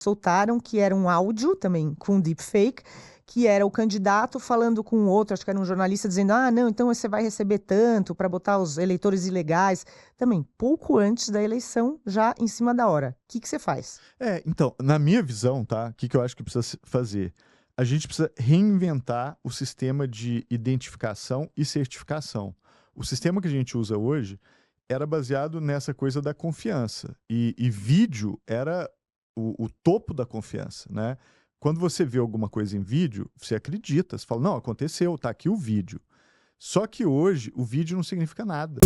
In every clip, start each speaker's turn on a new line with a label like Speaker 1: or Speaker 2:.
Speaker 1: soltaram, que era um áudio também com deepfake, que era o candidato falando com o outro, acho que era um jornalista, dizendo, não, então você vai receber tanto para botar os eleitores ilegais. Também, pouco antes da eleição, já em cima da hora. O que você faz?
Speaker 2: Então, na minha visão, tá? O que eu acho que precisa fazer? A gente precisa reinventar o sistema de identificação e certificação. O sistema que a gente usa hoje era baseado nessa coisa da confiança. E vídeo era o topo da confiança, né? Quando você vê alguma coisa em vídeo, você acredita, você fala, não, aconteceu, tá aqui o vídeo. Só que hoje, o vídeo não significa nada.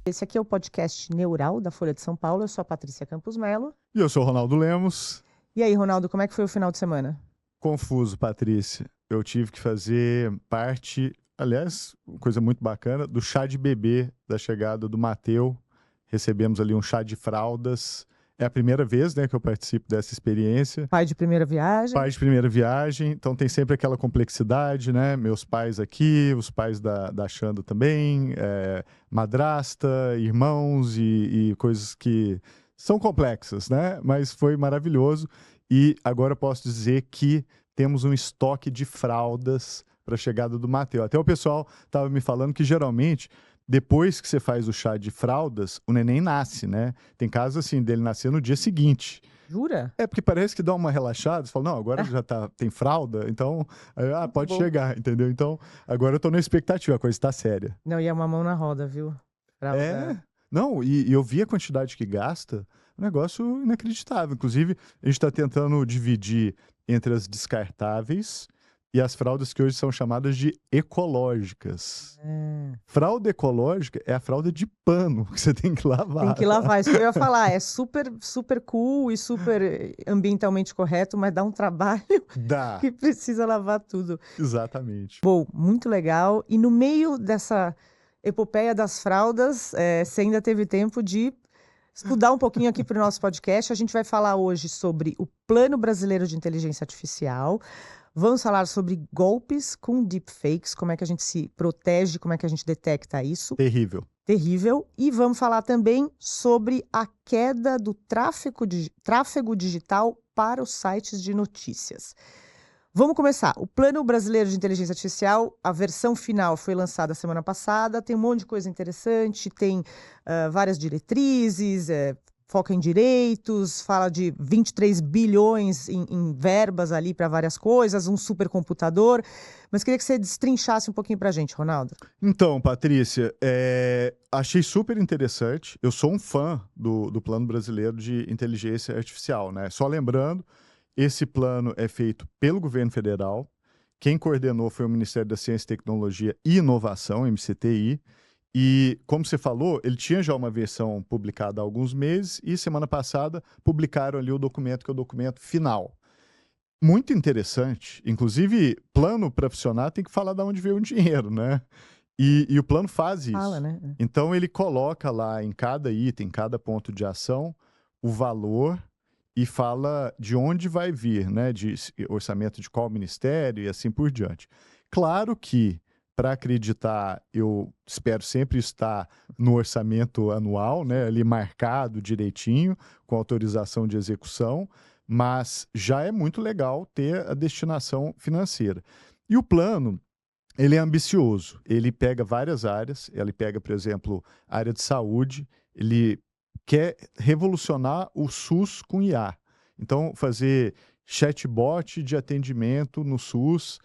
Speaker 1: Esse aqui é o podcast Neural, da Folha de São Paulo. Eu sou a Patrícia Campos Melo.
Speaker 2: E eu sou o Ronaldo Lemos.
Speaker 1: E aí, Ronaldo, como é que foi o final de semana?
Speaker 2: Confuso, Patrícia. Eu tive que fazer parte, aliás, coisa muito bacana, do chá de bebê da chegada do Mateu. Recebemos ali um chá de fraldas. É a primeira vez, né, que eu participo dessa experiência.
Speaker 1: Pai de primeira viagem?
Speaker 2: Pai de primeira viagem, então tem sempre aquela complexidade, né? Meus pais aqui, os pais da Xanda também, madrasta, irmãos e coisas que são complexas, né? Mas foi maravilhoso. E agora eu posso dizer que temos um estoque de fraldas para a chegada do Mateu. Até o pessoal estava me falando que geralmente, depois que você faz o chá de fraldas, o neném nasce, né? Tem casos assim dele nascer no dia seguinte.
Speaker 1: Jura?
Speaker 2: É porque parece que dá uma relaxada, você fala, não, agora já tem fralda, então pode chegar, entendeu? Então, agora eu tô na expectativa, a coisa tá séria.
Speaker 1: Não, e é uma mão na roda, viu? Fralda.
Speaker 2: Não, e eu vi a quantidade que gasta, um negócio inacreditável. Inclusive, a gente está tentando dividir entre as descartáveis e as fraldas que hoje são chamadas de ecológicas. Fralda ecológica é a fralda de pano que você tem que lavar.
Speaker 1: Tem que lavar, isso que eu ia falar. É super, super cool e super ambientalmente correto, mas dá um trabalho que precisa lavar tudo.
Speaker 2: Exatamente.
Speaker 1: Bom, muito legal. E no meio dessa epopeia das fraldas, você ainda teve tempo de estudar um pouquinho aqui para o nosso podcast. A gente vai falar hoje sobre o Plano Brasileiro de Inteligência Artificial. Vamos falar sobre golpes com deepfakes, como é que a gente se protege, como é que a gente detecta isso.
Speaker 2: Terrível.
Speaker 1: Terrível. E vamos falar também sobre a queda do tráfego digital para os sites de notícias. Vamos começar. O Plano Brasileiro de Inteligência Artificial, a versão final foi lançada semana passada, tem um monte de coisa interessante, tem várias diretrizes, foca em direitos, fala de 23 bilhões em verbas ali para várias coisas, um supercomputador. Mas queria que você destrinchasse um pouquinho para a gente, Ronaldo.
Speaker 2: Então, Patrícia, achei super interessante. Eu sou um fã do Plano Brasileiro de Inteligência Artificial, né? Só lembrando, esse plano é feito pelo governo federal. Quem coordenou foi o Ministério da Ciência, Tecnologia e Inovação, MCTI. E, como você falou, ele tinha já uma versão publicada há alguns meses e semana passada publicaram ali o documento, que é o documento final. Muito interessante. Inclusive, plano para funcionar tem que falar de onde veio o dinheiro, né? E o plano faz isso.
Speaker 1: Fala, né?
Speaker 2: Então, ele coloca lá em cada item, em cada ponto de ação, o valor e fala de onde vai vir, né? De orçamento de qual ministério e assim por diante. Claro que, para acreditar, eu espero sempre estar no orçamento anual, né? Ali marcado direitinho, com autorização de execução, mas já é muito legal ter a destinação financeira. E o plano, ele é ambicioso, ele pega várias áreas, ele pega, por exemplo, a área de saúde, ele quer revolucionar o SUS com IA. Então, fazer chatbot de atendimento no SUS,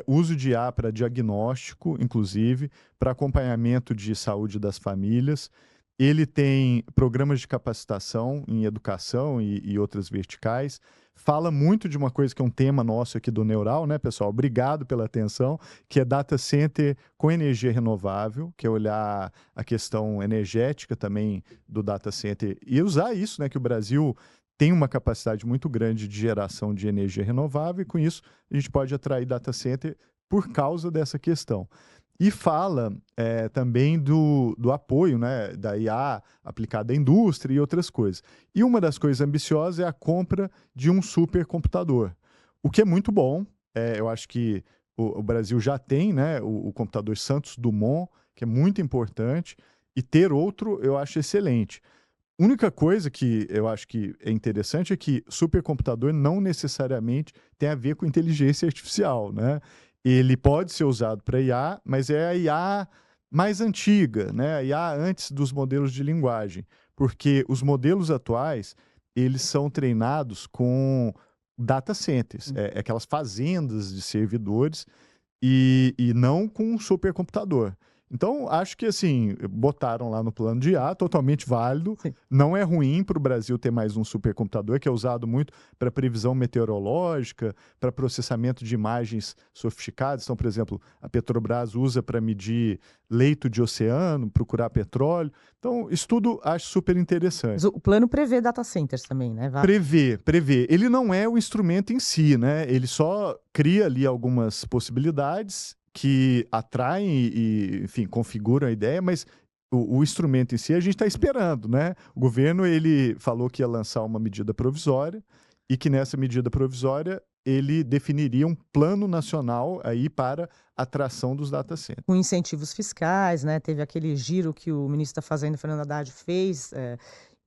Speaker 2: uso de IA para diagnóstico, inclusive, para acompanhamento de saúde das famílias. Ele tem programas de capacitação em educação e outras verticais. Fala muito de uma coisa que é um tema nosso aqui do Neural, né, pessoal? Obrigado pela atenção, que é data center com energia renovável, que é olhar a questão energética também do data center e usar isso, né, que o Brasil tem uma capacidade muito grande de geração de energia renovável e com isso a gente pode atrair data center por causa dessa questão. E fala também do apoio, né, da IA aplicada à indústria e outras coisas. E uma das coisas ambiciosas é a compra de um supercomputador, o que é muito bom. Eu acho que o Brasil já tem, né, o computador Santos Dumont, que é muito importante, e ter outro eu acho excelente. Única coisa que eu acho que é interessante é que supercomputador não necessariamente tem a ver com inteligência artificial, né? Ele pode ser usado para IA, mas é a IA mais antiga, né? A IA antes dos modelos de linguagem, porque os modelos atuais, eles são treinados com data centers, aquelas fazendas de servidores e não com um supercomputador. Então, acho que assim, botaram lá no plano de IA, totalmente válido.
Speaker 1: Sim.
Speaker 2: Não é ruim para o Brasil ter mais um supercomputador, que é usado muito para previsão meteorológica, para processamento de imagens sofisticadas. Então, por exemplo, a Petrobras usa para medir leito de oceano, procurar petróleo. Então, isso tudo acho super interessante.
Speaker 1: Mas o plano prevê data centers também, né?
Speaker 2: Prevê. Ele não é o instrumento em si, né? Ele só cria ali algumas possibilidades que atraem e, enfim, configuram a ideia, mas o instrumento em si a gente está esperando, né? O governo, ele falou que ia lançar uma medida provisória e que nessa medida provisória ele definiria um plano nacional aí para atração dos data centers.
Speaker 1: Com incentivos fiscais, né? Teve aquele giro que o ministro da Fazenda, Fernando Haddad, fez,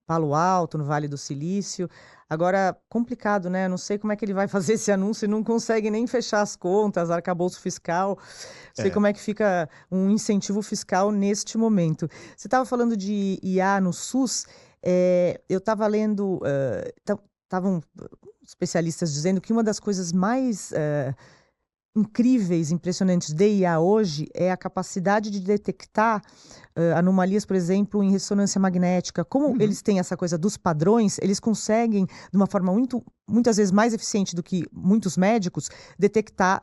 Speaker 1: Palo Alto, no Vale do Silício. Agora, complicado, né? Não sei como é que ele vai fazer esse anúncio e não consegue nem fechar as contas, arcabouço fiscal. Não sei como é que fica um incentivo fiscal neste momento. Você estava falando de IA no SUS. Eu estava lendo, estavam especialistas dizendo que uma das coisas mais incríveis, impressionantes de IA hoje é a capacidade de detectar anomalias, por exemplo, em ressonância magnética. Como eles têm essa coisa dos padrões, eles conseguem, de uma forma muitas vezes mais eficiente do que muitos médicos, detectar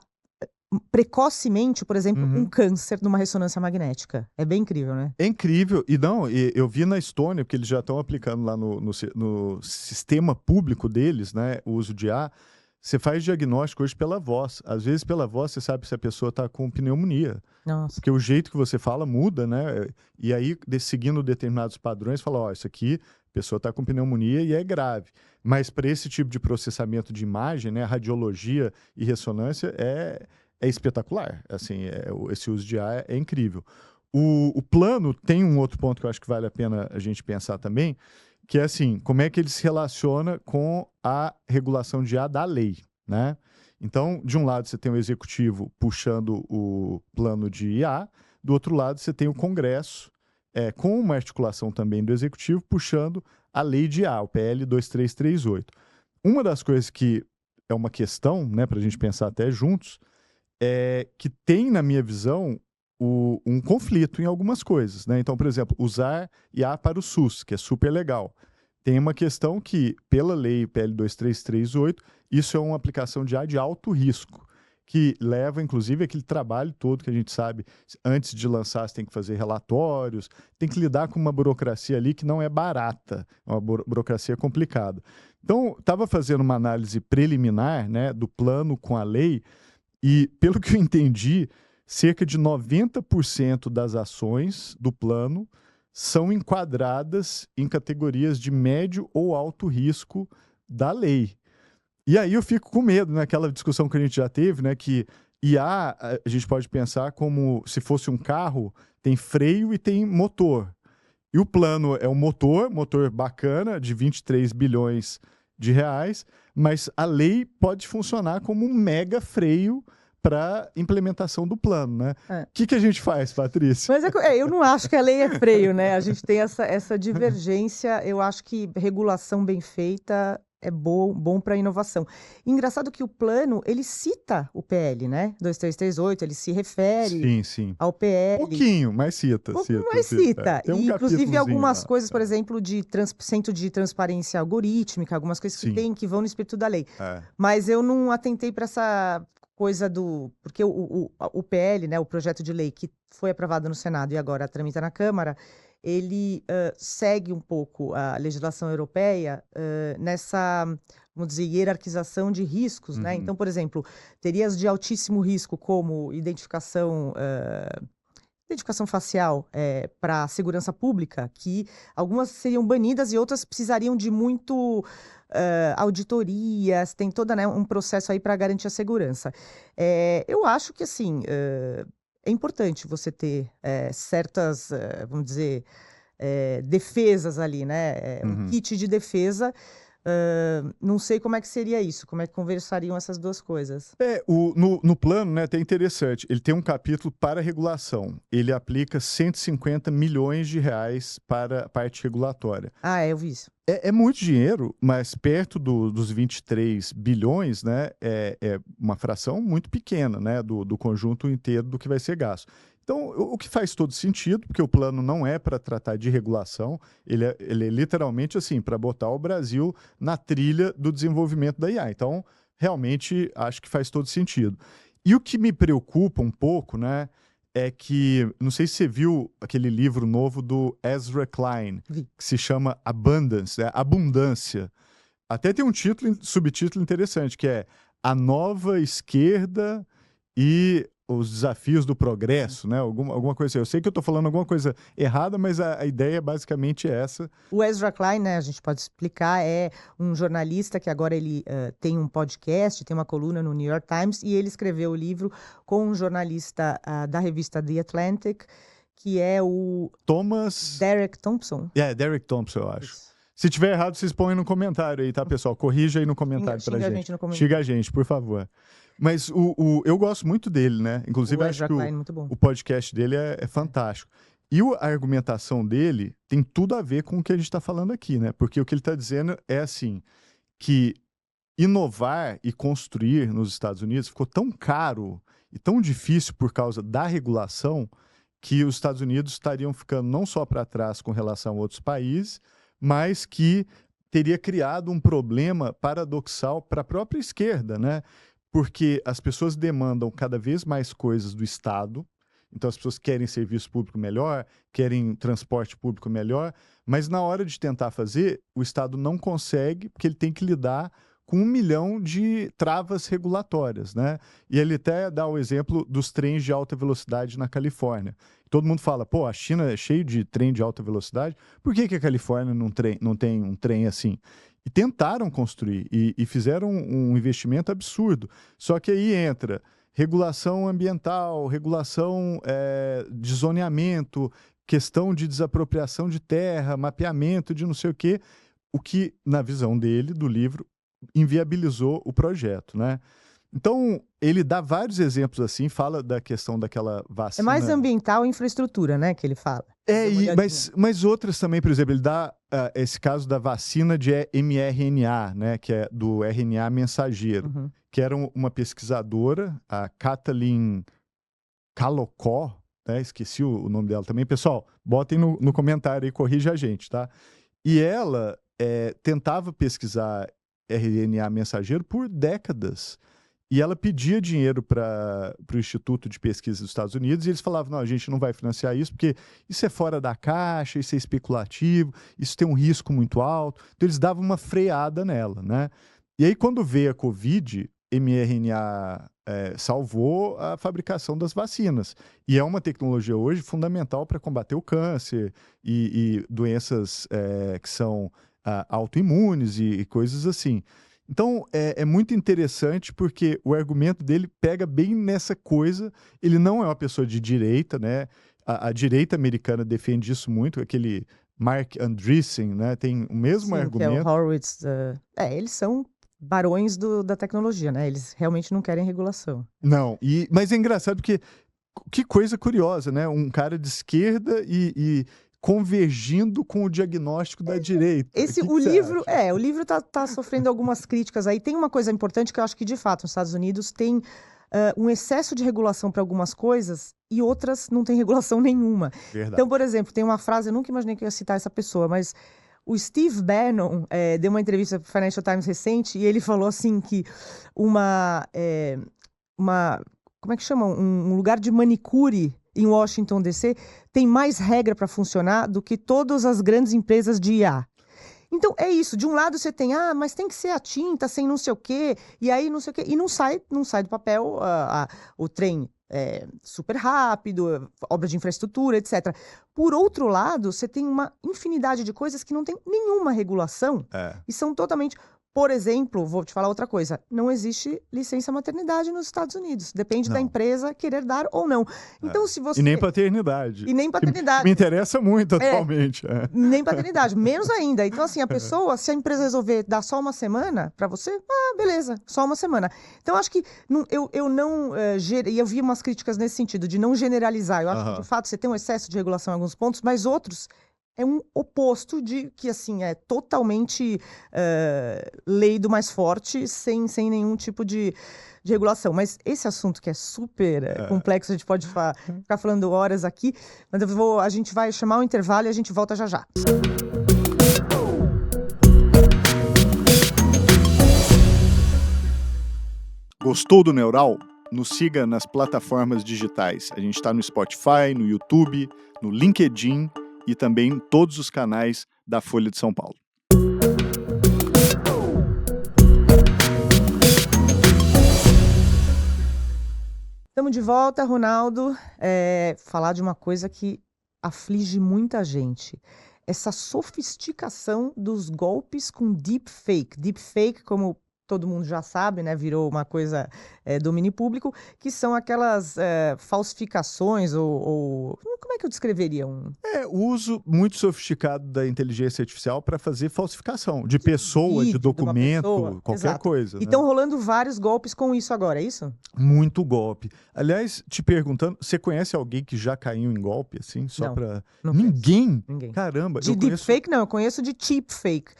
Speaker 1: precocemente, por exemplo, um câncer numa ressonância magnética. É bem incrível, né?
Speaker 2: É incrível. E não, eu vi na Estônia, porque eles já estão aplicando lá no sistema público deles, né, o uso de IA. Você faz diagnóstico hoje pela voz. Às vezes, pela voz, você sabe se a pessoa está com pneumonia.
Speaker 1: Nossa.
Speaker 2: Porque o jeito que você fala muda, né? E aí, seguindo determinados padrões, fala, ó, isso aqui, a pessoa está com pneumonia e é grave. Mas para esse tipo de processamento de imagem, né, radiologia e ressonância é espetacular. Assim, esse uso de IA é incrível. O plano tem um outro ponto que eu acho que vale a pena a gente pensar também, que é assim, como é que ele se relaciona com a regulação de IA da lei, né? Então, de um lado você tem o executivo puxando o plano de IA, do outro lado você tem o Congresso, com uma articulação também do executivo, puxando a lei de IA, o PL 2338. Uma das coisas que é uma questão, né, para a gente pensar até juntos, é que tem, na minha visão, um conflito em algumas coisas, né? Então, por exemplo, usar IA para o SUS, que é super legal. Tem uma questão que, pela lei PL 2338, isso é uma aplicação de IA de alto risco, que leva, inclusive, aquele trabalho todo que a gente sabe, antes de lançar, você tem que fazer relatórios, tem que lidar com uma burocracia ali que não é barata, é uma burocracia complicada. Então, estava fazendo uma análise preliminar, né, do plano com a lei, e, pelo que eu entendi, cerca de 90% das ações do plano são enquadradas em categorias de médio ou alto risco da lei. E aí eu fico com medo, naquela discussão que a gente já teve, né, que IA a gente pode pensar como se fosse um carro, tem freio e tem motor. E o plano é um motor bacana, de 23 bilhões de reais, mas a lei pode funcionar como um mega freio para implementação do plano, né? O que a gente faz, Patrícia?
Speaker 1: Mas eu não acho que a lei é freio, né? A gente tem essa divergência. Eu acho que regulação bem feita é bom para inovação. Engraçado que o plano, ele cita o PL, né? 2338, ele se refere ao PL.
Speaker 2: Pouquinho, mas cita.
Speaker 1: Mas cita.
Speaker 2: Tem um
Speaker 1: E, inclusive, algumas
Speaker 2: lá,
Speaker 1: coisas, por exemplo, de centro de transparência algorítmica, algumas coisas que vão no espírito da lei. Mas eu não atentei para essa coisa porque o PL, né, o projeto de lei que foi aprovado no Senado e agora tramita na Câmara, ele segue um pouco a legislação europeia nessa, vamos dizer, hierarquização de riscos, né? Então, por exemplo, teria as de altíssimo risco, como identificação identificação facial para segurança pública, que algumas seriam banidas e outras precisariam de muito auditorias, tem todo, né, um processo aí para garantir a segurança. Eu acho que, assim, é importante você ter certas, vamos dizer, defesas ali, né? Um kit de defesa. Não sei como é que seria isso, como é que conversariam essas duas coisas.
Speaker 2: No plano, né, tem interessante, ele tem um capítulo para regulação. Ele aplica 150 milhões de reais para a parte regulatória.
Speaker 1: Eu vi isso.
Speaker 2: É muito dinheiro, mas perto dos 23 bilhões, né, é uma fração muito pequena, né, do conjunto inteiro do que vai ser gasto. Então, o que faz todo sentido, porque o plano não é para tratar de regulação, ele é literalmente assim, para botar o Brasil na trilha do desenvolvimento da IA. Então, realmente, acho que faz todo sentido. E o que me preocupa um pouco, né, é que, não sei se você viu aquele livro novo do Ezra Klein,
Speaker 1: Vi.
Speaker 2: que se chama Abundance, Abundância. Até tem um subtítulo interessante, que é A Nova Esquerda e os Desafios do Progresso, né? Alguma coisa assim. Eu sei que eu estou falando alguma coisa errada, mas a ideia basicamente é essa.
Speaker 1: O Ezra Klein, né, a gente pode explicar, é um jornalista que agora ele tem um podcast, tem uma coluna no New York Times, e ele escreveu o livro com um jornalista da revista The Atlantic, que é o Derek Thompson.
Speaker 2: Derek Thompson, eu acho.
Speaker 1: Isso.
Speaker 2: Se tiver errado, vocês põem no comentário aí, tá, pessoal? Corrija aí no comentário pra gente.
Speaker 1: Xinga a gente no comentário.
Speaker 2: Xinga a gente, por favor. Mas eu gosto muito dele, né? Inclusive, acho que o podcast dele é fantástico. E a argumentação dele tem tudo a ver com o que a gente está falando aqui, né? Porque o que ele está dizendo é assim, que inovar e construir nos Estados Unidos ficou tão caro e tão difícil por causa da regulação que os Estados Unidos estariam ficando não só para trás com relação a outros países, mas que teria criado um problema paradoxal para a própria esquerda, né? Porque as pessoas demandam cada vez mais coisas do Estado, então as pessoas querem serviço público melhor, querem transporte público melhor, mas na hora de tentar fazer, o Estado não consegue, porque ele tem que lidar com 1 milhão de travas regulatórias, né? E ele até dá o exemplo dos trens de alta velocidade na Califórnia. Todo mundo fala, pô, a China é cheio de trem de alta velocidade, por que a Califórnia não tem um trem assim? E tentaram construir e fizeram um investimento absurdo. Só que aí entra regulação ambiental, regulação de zoneamento, questão de desapropriação de terra, mapeamento de não sei o quê, o que, na visão dele, do livro, inviabilizou o projeto, né? Então, ele dá vários exemplos assim, fala da questão daquela vacina...
Speaker 1: É mais ambiental e infraestrutura, né, que ele fala.
Speaker 2: Mas outras também, por exemplo, ele dá esse caso da vacina de mRNA, né, que é do RNA mensageiro, que era uma pesquisadora, a Kathleen Kalokó, né, esqueci o nome dela também. Pessoal, botem no comentário aí, corrija a gente, tá? E ela tentava pesquisar RNA mensageiro por décadas. E ela pedia dinheiro para o Instituto de Pesquisa dos Estados Unidos e eles falavam, não, a gente não vai financiar isso porque isso é fora da caixa, isso é especulativo, isso tem um risco muito alto. Então eles davam uma freada nela, né? E aí quando veio a Covid, mRNA salvou a fabricação das vacinas. E é uma tecnologia hoje fundamental para combater o câncer e doenças que são autoimunes e coisas assim. Então, é muito interessante porque o argumento dele pega bem nessa coisa. Ele não é uma pessoa de direita, né? A direita americana defende isso muito, aquele Mark Andreessen, né? Tem o mesmo argumento.
Speaker 1: Que é o Horowitz. Eles são barões da tecnologia, né? Eles realmente não querem regulação.
Speaker 2: Não, mas é engraçado porque que coisa curiosa, né? Um cara de esquerda e convergindo com o diagnóstico da direita.
Speaker 1: O livro tá sofrendo algumas críticas aí. Tem uma coisa importante que eu acho que, de fato, nos Estados Unidos tem um excesso de regulação para algumas coisas e outras não tem regulação nenhuma.
Speaker 2: Verdade.
Speaker 1: Então, por exemplo, tem uma frase, eu nunca imaginei que eu ia citar essa pessoa, mas o Steve Bannon deu uma entrevista para o Financial Times recente e ele falou assim que como é que chama? Um lugar de manicure em Washington, D.C., tem mais regra para funcionar do que todas as grandes empresas de IA. Então, é isso. De um lado você tem, mas tem que ser a tinta sem não sei o quê, e aí não sei o quê. E não sai do papel o trem super rápido, obra de infraestrutura, etc. Por outro lado, você tem uma infinidade de coisas que não tem nenhuma regulação e são totalmente... Por exemplo, vou te falar outra coisa, não existe licença maternidade nos Estados Unidos. Depende da empresa querer dar ou não. Então, se você...
Speaker 2: E nem paternidade.
Speaker 1: E nem paternidade.
Speaker 2: Me interessa muito atualmente.
Speaker 1: Nem paternidade, menos ainda. Então, assim, se a empresa resolver dar só uma semana para você, beleza, só uma semana. Então, acho que eu não... E eu vi umas críticas nesse sentido, de não generalizar. Eu acho que, de fato, você tem um excesso de regulação em alguns pontos, mas outros... É um oposto de que, assim, é totalmente lei do mais forte, sem nenhum tipo de regulação. Mas esse assunto que é super complexo, a gente pode ficar falando horas aqui, mas a gente vai chamar um intervalo e a gente volta já já.
Speaker 2: Gostou do Neural? Nos siga nas plataformas digitais. A gente está no Spotify, no YouTube, no LinkedIn e também em todos os canais da Folha de São Paulo.
Speaker 1: Estamos de volta, Ronaldo. Falar de uma coisa que aflige muita gente. Essa sofisticação dos golpes com deepfake. Deepfake, como todo mundo já sabe, né, virou uma coisa domínio público, que são aquelas falsificações ou... Como é que eu descreveria
Speaker 2: o uso muito sofisticado da inteligência artificial para fazer falsificação de pessoa, de documento, qualquer coisa.
Speaker 1: E estão rolando vários golpes com isso agora, é isso?
Speaker 2: Muito golpe. Aliás, te perguntando, você conhece alguém que já caiu em golpe, assim?
Speaker 1: Não
Speaker 2: Ninguém?
Speaker 1: Ninguém.
Speaker 2: Caramba.
Speaker 1: De deepfake, não. Eu conheço de cheapfake.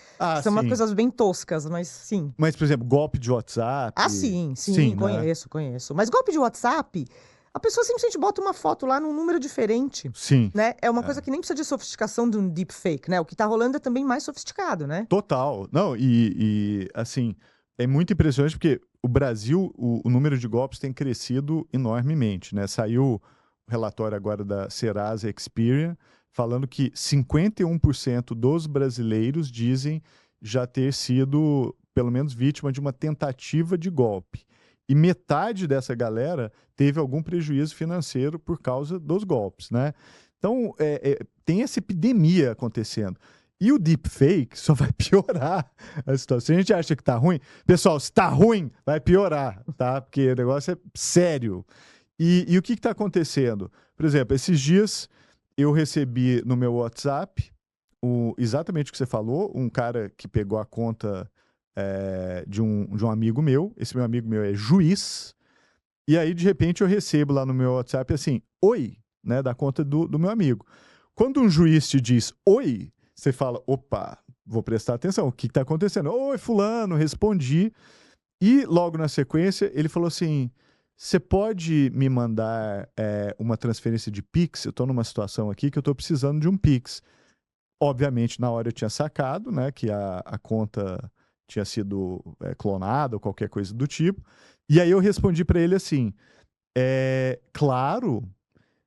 Speaker 1: São umas coisas bem toscas, mas sim.
Speaker 2: Mas, por exemplo, golpe de WhatsApp...
Speaker 1: Sim, conheço. Mas golpe de WhatsApp... A pessoa simplesmente bota uma foto lá num número diferente.
Speaker 2: Sim.
Speaker 1: Né? É uma coisa que nem precisa de sofisticação de um deepfake, né? O que tá rolando é também mais sofisticado, né?
Speaker 2: Total. Não, assim, é muito impressionante porque o Brasil, o número de golpes tem crescido enormemente, né? Saiu o relatório agora da Serasa Experian falando que 51% dos brasileiros dizem já ter sido, pelo menos, vítima de uma tentativa de golpe. E metade dessa galera teve algum prejuízo financeiro por causa dos golpes, né? Então, tem essa epidemia acontecendo. E o deepfake só vai piorar a situação. Se a gente acha que tá ruim, pessoal, se tá ruim, vai piorar, tá? Porque o negócio é sério. E o que tá acontecendo? Por exemplo, esses dias eu recebi no meu WhatsApp exatamente o que você falou, um cara que pegou a conta... de um amigo meu. Esse meu amigo meu é juiz. E aí, de repente, eu recebo lá no meu WhatsApp assim, oi, né, da conta do meu amigo. Quando um juiz te diz oi, você fala, opa, vou prestar atenção, o que está acontecendo? Oi, fulano, respondi. E logo na sequência, ele falou assim, você pode me mandar uma transferência de Pix? Eu estou numa situação aqui que eu estou precisando de um Pix. Obviamente, na hora eu tinha sacado, né, que a conta... tinha sido clonada ou qualquer coisa do tipo. E aí eu respondi para ele assim, claro,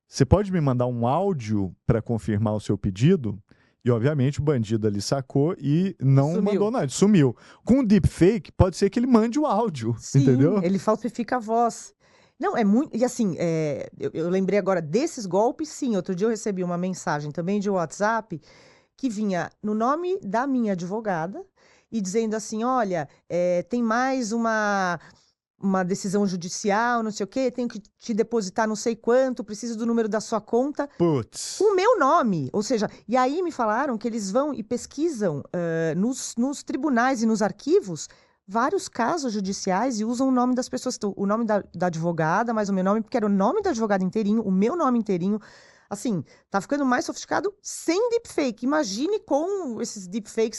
Speaker 2: você pode me mandar um áudio para confirmar o seu pedido? E obviamente o bandido ali sacou e não mandou nada, sumiu. Com o deepfake, pode ser que ele mande o áudio, entendeu?
Speaker 1: Ele falsifica a voz. Não, é muito... E assim, eu lembrei agora desses golpes, sim. Outro dia eu recebi uma mensagem também de WhatsApp que vinha no nome da minha advogada, e dizendo assim, olha, tem mais uma decisão judicial, não sei o quê, tenho que te depositar não sei quanto, preciso do número da sua conta.
Speaker 2: Putz.
Speaker 1: O meu nome, ou seja, e aí me falaram que eles vão e pesquisam nos tribunais e nos arquivos vários casos judiciais e usam o nome das pessoas, o nome da advogada, mais o meu nome, porque era o nome da advogada inteirinho, o meu nome inteirinho. Assim, tá ficando mais sofisticado sem deepfake. Imagine com esses deepfakes.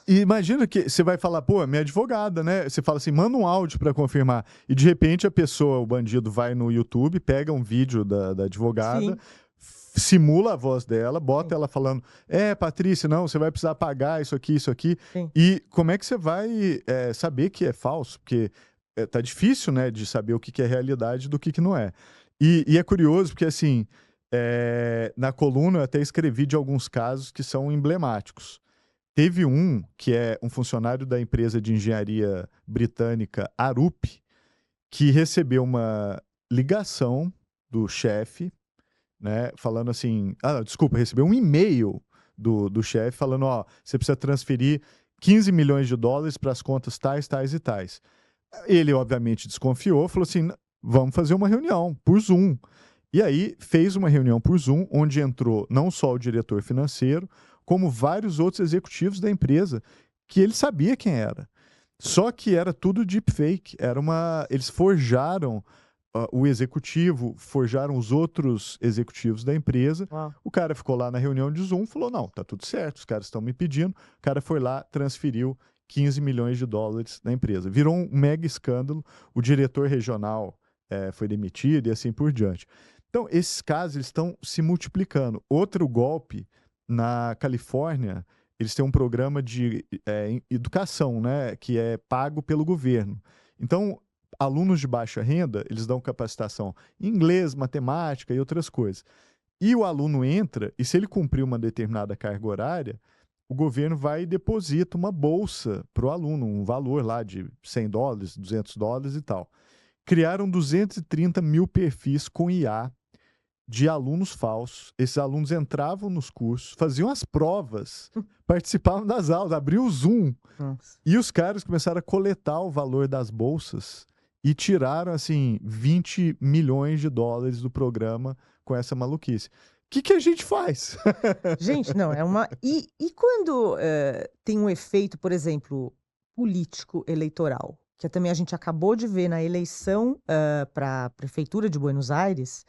Speaker 2: E imagina que você vai falar, pô, minha advogada, né? Você fala assim, manda um áudio para confirmar. E de repente a pessoa, o bandido, vai no YouTube, pega um vídeo da advogada, simula a voz dela, bota ela falando, Patrícia, não, você vai precisar pagar isso aqui.
Speaker 1: Sim.
Speaker 2: E como é que você vai saber que é falso? Porque tá difícil, né, de saber o que é realidade do que não é. E é curioso, porque assim... na coluna eu até escrevi de alguns casos que são emblemáticos. Teve um que é um funcionário da empresa de engenharia britânica Arup, que recebeu uma ligação do chefe, né, falando assim, desculpa, recebeu um e-mail do chefe falando, ó, você precisa transferir 15 milhões de dólares para as contas tais, tais e tais. Ele, obviamente, desconfiou, falou assim, vamos fazer uma reunião por Zoom. E aí fez uma reunião por Zoom, onde entrou não só o diretor financeiro, como vários outros executivos da empresa, que ele sabia quem era. Só que era tudo deepfake. Eles forjaram o executivo, forjaram os outros executivos da empresa.
Speaker 1: Uau.
Speaker 2: O cara ficou lá na reunião de Zoom, falou, não, tá tudo certo, os caras estão me pedindo. O cara foi lá, transferiu 15 milhões de dólares da empresa. Virou um mega escândalo. O diretor regional foi demitido e assim por diante. Então, esses casos eles estão se multiplicando. Outro golpe, na Califórnia, eles têm um programa de educação, né, que é pago pelo governo. Então, alunos de baixa renda, eles dão capacitação em inglês, matemática e outras coisas. E o aluno entra, e se ele cumprir uma determinada carga horária, o governo vai e deposita uma bolsa para o aluno, um valor lá de $100, $200 e tal. Criaram 230 mil perfis com IA de alunos falsos. Esses alunos entravam nos cursos, faziam as provas, participavam das aulas, abriam o Zoom.
Speaker 1: Nossa.
Speaker 2: E os caras começaram a coletar o valor das bolsas e tiraram, assim, 20 milhões de dólares do programa com essa maluquice. O que a gente faz?
Speaker 1: Gente, não, é uma. E quando tem um efeito, por exemplo, político eleitoral, que também a gente acabou de ver na eleição para a Prefeitura de Buenos Aires,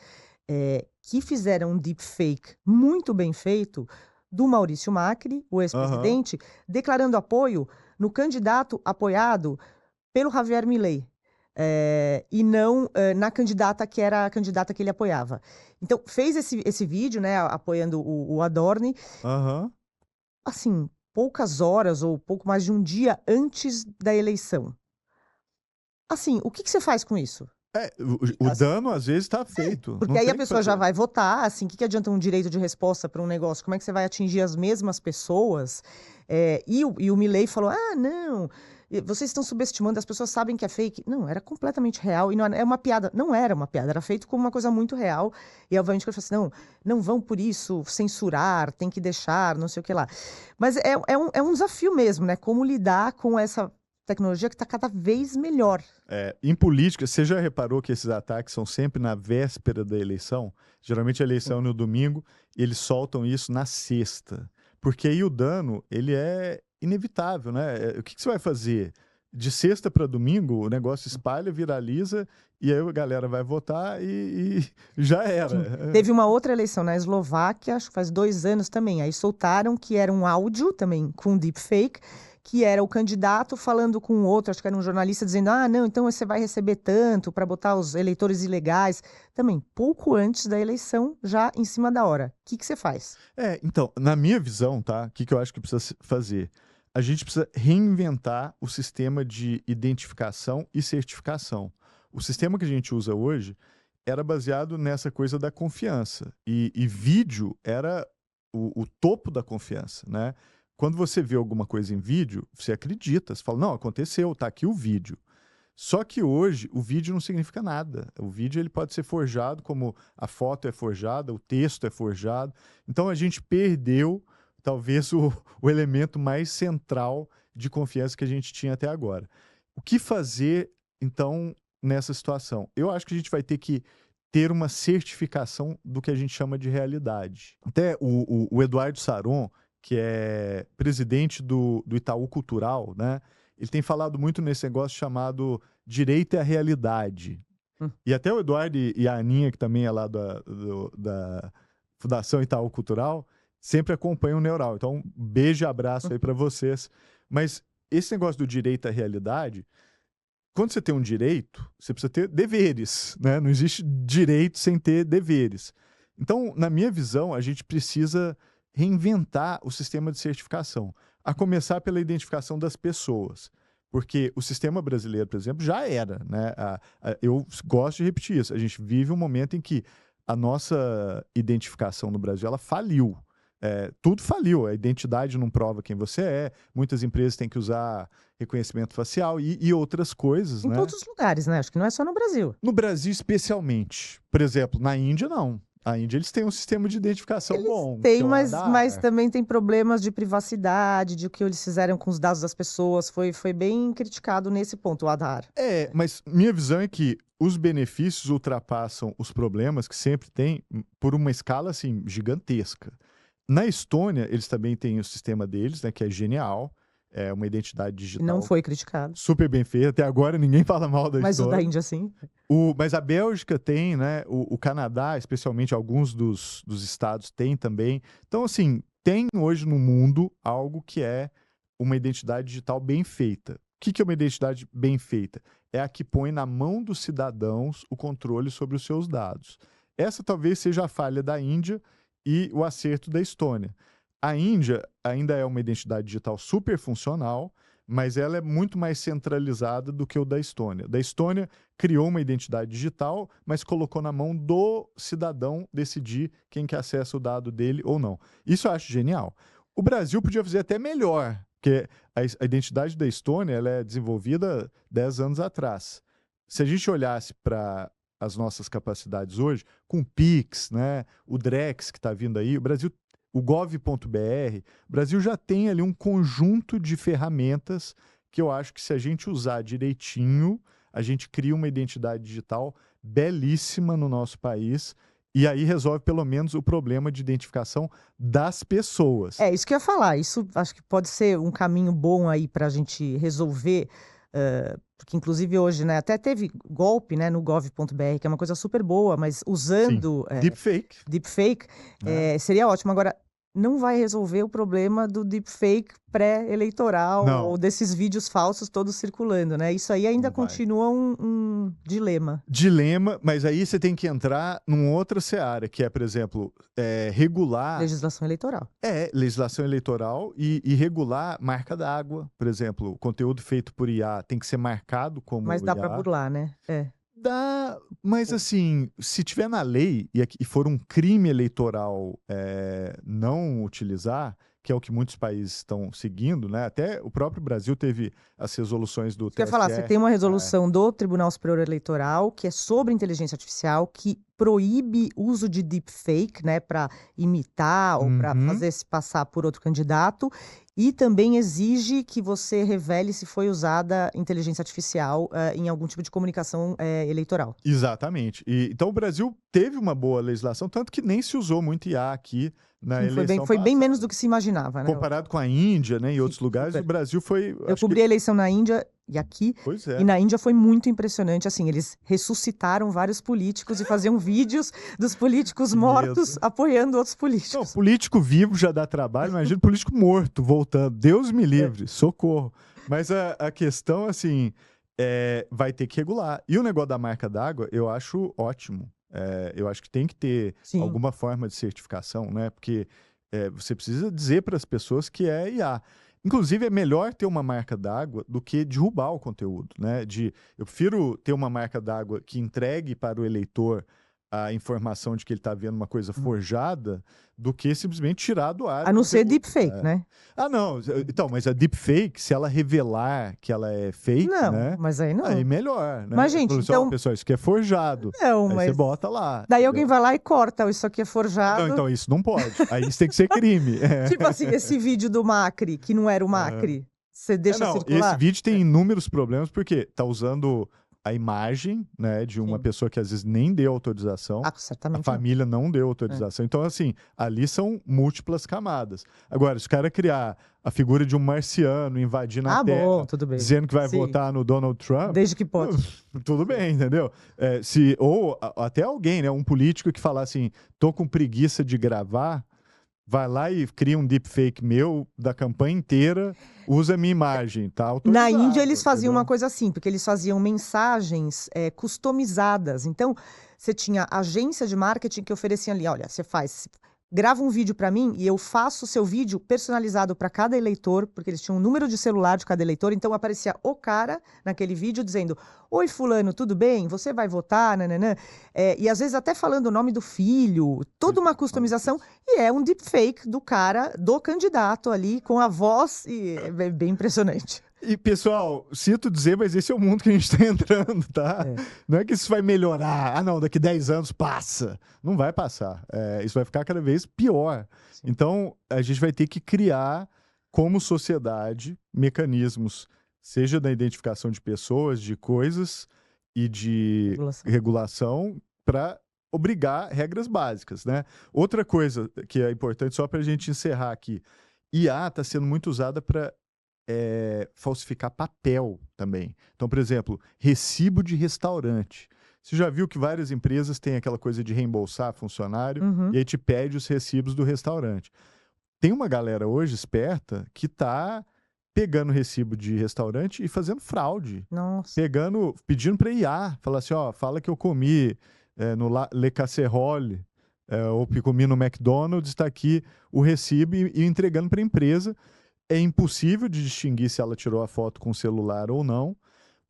Speaker 1: que fizeram um deepfake muito bem feito do Maurício Macri, o ex-presidente, declarando apoio no candidato apoiado pelo Javier Milei. E não na candidata que era a candidata que ele apoiava. Então, fez esse vídeo, né, apoiando o Adorni, assim, poucas horas ou pouco mais de um dia antes da eleição. Assim, o que você faz com isso?
Speaker 2: O dano, às vezes, está feito.
Speaker 1: Porque aí a pessoa já vai votar, assim, o que adianta um direito de resposta para um negócio? Como é que você vai atingir as mesmas pessoas? E o Milei falou, não, vocês estão subestimando, as pessoas sabem que é fake. Não, era completamente real e não é uma piada. Não era uma piada, era feito como uma coisa muito real. E obviamente que ele falou assim, não vão por isso censurar, tem que deixar, não sei o que lá. Mas é um desafio mesmo, né? Como lidar com essa tecnologia que está cada vez melhor.
Speaker 2: Em política, você já reparou que esses ataques são sempre na véspera da eleição? Geralmente a eleição é no domingo e eles soltam isso na sexta. Porque aí o dano, ele é inevitável, né? O que você vai fazer? De sexta para domingo, o negócio espalha, viraliza, e aí a galera vai votar e já era.
Speaker 1: Teve uma outra eleição na Eslováquia, acho que faz 2 anos também. Aí soltaram que era um áudio também com deepfake, que era o candidato falando com o outro, acho que era um jornalista dizendo, não, então você vai receber tanto para botar os eleitores ilegais. Também, pouco antes da eleição, já em cima da hora. O que você faz?
Speaker 2: Então, na minha visão, tá? O que eu acho que precisa fazer? A gente precisa reinventar o sistema de identificação e certificação. O sistema que a gente usa hoje era baseado nessa coisa da confiança. E vídeo era o topo da confiança, né? Quando você vê alguma coisa em vídeo, você acredita, você fala, não, aconteceu, tá aqui o vídeo. Só que hoje o vídeo não significa nada. O vídeo ele pode ser forjado como a foto é forjada, o texto é forjado. Então a gente perdeu talvez o elemento mais central de confiança que a gente tinha até agora. O que fazer, então, nessa situação? Eu acho que a gente vai ter que ter uma certificação do que a gente chama de realidade. Até o Eduardo Saron, que é presidente do Itaú Cultural, né? Ele tem falado muito nesse negócio chamado direito à realidade. E até o Eduardo e a Aninha, que também é lá da Fundação Itaú Cultural, sempre acompanham o Neural. Então, beijo e abraço aí para vocês. Mas esse negócio do direito à realidade, quando você tem um direito, você precisa ter deveres, né? Não existe direito sem ter deveres. Então, na minha visão, a gente precisa reinventar o sistema de certificação, a começar pela identificação das pessoas. Porque o sistema brasileiro, por exemplo, já era, né? Eu gosto de repetir isso. A gente vive um momento em que a nossa identificação no Brasil, ela faliu. tudo faliu. A identidade não prova quem você é. Muitas empresas têm que usar reconhecimento facial e outras coisas,
Speaker 1: Em
Speaker 2: né?
Speaker 1: todos os lugares, né? Acho que não é só no Brasil.
Speaker 2: No Brasil, especialmente. Por exemplo, na Índia, não. A Índia, eles têm um sistema de identificação bom.
Speaker 1: Tem,
Speaker 2: que é o
Speaker 1: mas
Speaker 2: Aadhaar.
Speaker 1: também tem problemas de privacidade, de o que eles fizeram com os dados das pessoas. Foi bem criticado nesse ponto, o Aadhaar.
Speaker 2: Mas minha visão é que os benefícios ultrapassam os problemas que sempre tem por uma escala, assim, gigantesca. Na Estônia, eles também têm o sistema deles, né, que é genial. É uma identidade
Speaker 1: E
Speaker 2: digital
Speaker 1: não foi criticado.
Speaker 2: super bem feita. Até agora ninguém fala mal da
Speaker 1: Mas o da
Speaker 2: Estônia.
Speaker 1: Índia, sim.
Speaker 2: Mas a Bélgica tem, né? O Canadá, especialmente alguns dos estados, tem também. Então, assim, tem hoje no mundo algo que é uma identidade digital bem feita. O que é uma identidade bem feita? É a que põe na mão dos cidadãos o controle sobre os seus dados. Essa talvez seja a falha da Índia e o acerto da Estônia. A Índia ainda é uma identidade digital super funcional, mas ela é muito mais centralizada do que o da Estônia. Da Estônia criou uma identidade digital, mas colocou na mão do cidadão decidir quem que acessa o dado dele ou não. Isso eu acho genial. O Brasil podia fazer até melhor, porque a identidade da Estônia ela é desenvolvida 10 anos atrás. Se a gente olhasse para as nossas capacidades hoje, com o Pix, né, o Drex que está vindo aí, o gov.br, o Brasil já tem ali um conjunto de ferramentas que eu acho que se a gente usar direitinho, a gente cria uma identidade digital belíssima no nosso país e aí resolve pelo menos o problema de identificação das pessoas.
Speaker 1: É, isso que eu ia falar. Isso acho que pode ser um caminho bom aí para a gente resolver. Porque, inclusive, hoje, né, até teve golpe, né, no gov.br, que é uma coisa super boa, mas usando
Speaker 2: Deepfake.
Speaker 1: deepfake, seria ótimo. Agora, não vai resolver o problema do deepfake pré-eleitoral
Speaker 2: Não.
Speaker 1: ou desses vídeos falsos todos circulando, né? Isso aí ainda
Speaker 2: Não vai.
Speaker 1: continua um dilema.
Speaker 2: Dilema, mas aí você tem que entrar num outra seara, que é, por exemplo, regular
Speaker 1: Legislação eleitoral.
Speaker 2: legislação eleitoral e regular marca d'água. Por exemplo, o conteúdo feito por IA tem que ser marcado como
Speaker 1: Mas dá
Speaker 2: IA.
Speaker 1: para burlar, né?
Speaker 2: Dá, mas assim, se tiver na lei e for um crime eleitoral não utilizar, que é o que muitos países estão seguindo, né? Até o próprio Brasil teve as resoluções do
Speaker 1: Quer falar, você
Speaker 2: TSE.
Speaker 1: tem uma resolução do Tribunal Superior Eleitoral que é sobre inteligência artificial, que proíbe uso de deepfake, né, para imitar ou para fazer se passar por outro candidato, e também exige que você revele se foi usada inteligência artificial em algum tipo de comunicação eleitoral.
Speaker 2: Exatamente. Então o Brasil teve uma boa legislação, tanto que nem se usou muito IA aqui na
Speaker 1: Sim,
Speaker 2: eleição
Speaker 1: foi bem
Speaker 2: passada.
Speaker 1: menos do que se imaginava, né?
Speaker 2: Comparado com a Índia, né, e outros lugares,
Speaker 1: super.
Speaker 2: o Brasil foi...
Speaker 1: Eu cobri a eleição na Índia e aqui,
Speaker 2: Pois é.
Speaker 1: e na Índia foi muito impressionante, assim, eles ressuscitaram vários políticos e faziam vídeos dos políticos mortos apoiando outros políticos.
Speaker 2: Não, político vivo já dá trabalho, imagina político morto voltando. Deus me livre, socorro. Mas a questão, assim, vai ter que regular. E o negócio da marca d'água, eu acho ótimo. Eu acho que tem que ter alguma forma de certificação, né? Porque você precisa dizer para as pessoas que é IA. Inclusive, é melhor ter uma marca d'água do que derrubar o conteúdo, né? Eu prefiro ter uma marca d'água que entregue para o eleitor a informação de que ele está vendo uma coisa forjada do que simplesmente tirar do ar.
Speaker 1: A não ser deepfake, né?
Speaker 2: Ah, não. Então, mas a deepfake, se ela revelar que ela é fake,
Speaker 1: não,
Speaker 2: né?
Speaker 1: Mas aí não.
Speaker 2: Aí melhor, né?
Speaker 1: Mas, gente, então...
Speaker 2: pessoal, isso aqui é forjado.
Speaker 1: Não,
Speaker 2: aí
Speaker 1: mas...
Speaker 2: você bota lá.
Speaker 1: Daí alguém vai lá e corta, isso aqui é forjado.
Speaker 2: Não, então isso não pode. Aí isso tem que ser crime.
Speaker 1: Tipo assim, esse vídeo do Macri, que não era o Macri, você deixa circular?
Speaker 2: Esse vídeo tem inúmeros problemas, porque tá usando a imagem, né, de uma pessoa que às vezes nem deu autorização.
Speaker 1: Certamente.
Speaker 2: A família não deu autorização. Então, assim, ali são múltiplas camadas. Agora, se o cara criar a figura de um marciano invadindo a Terra,
Speaker 1: bom, tudo bem.
Speaker 2: dizendo que vai votar no Donald Trump...
Speaker 1: Desde que pode.
Speaker 2: Tudo bem, entendeu? Ou até alguém, né, um político que falar assim, tô com preguiça de gravar, vai lá e cria um deepfake meu da campanha inteira, usa a minha imagem, tá autorizado.
Speaker 1: Na Índia eles faziam uma coisa assim, porque eles faziam mensagens customizadas. Então, você tinha agência de marketing que ofereciam ali, olha, você faz grava um vídeo para mim e eu faço o seu vídeo personalizado para cada eleitor, porque eles tinham um número de celular de cada eleitor, então aparecia o cara naquele vídeo dizendo: oi fulano, tudo bem? Você vai votar? Nananã. E às vezes até falando o nome do filho, toda uma customização, e é um deepfake do cara, do candidato ali, com a voz, e é bem impressionante.
Speaker 2: E, pessoal, sinto dizer, mas esse é o mundo que a gente está entrando, tá? Não é que isso vai melhorar. Ah, não, daqui 10 anos passa. Não vai passar. Isso vai ficar cada vez pior. Sim. Então, a gente vai ter que criar, como sociedade, mecanismos, seja da identificação de pessoas, de coisas e de regulação para obrigar regras básicas, né? Outra coisa que é importante, só para a gente encerrar aqui. IA está sendo muito usada para falsificar papel também. Então, por exemplo, recibo de restaurante. Você já viu que várias empresas têm aquela coisa de reembolsar funcionário e aí te pede os recibos do restaurante. Tem uma galera hoje esperta que está pegando recibo de restaurante e fazendo fraude.
Speaker 1: Nossa.
Speaker 2: Pedindo para IA. Falar assim, ó, fala que eu comi no Le Casserole ou que comi no McDonald's, está aqui o recibo e entregando para a empresa. É impossível de distinguir se ela tirou a foto com o celular ou não.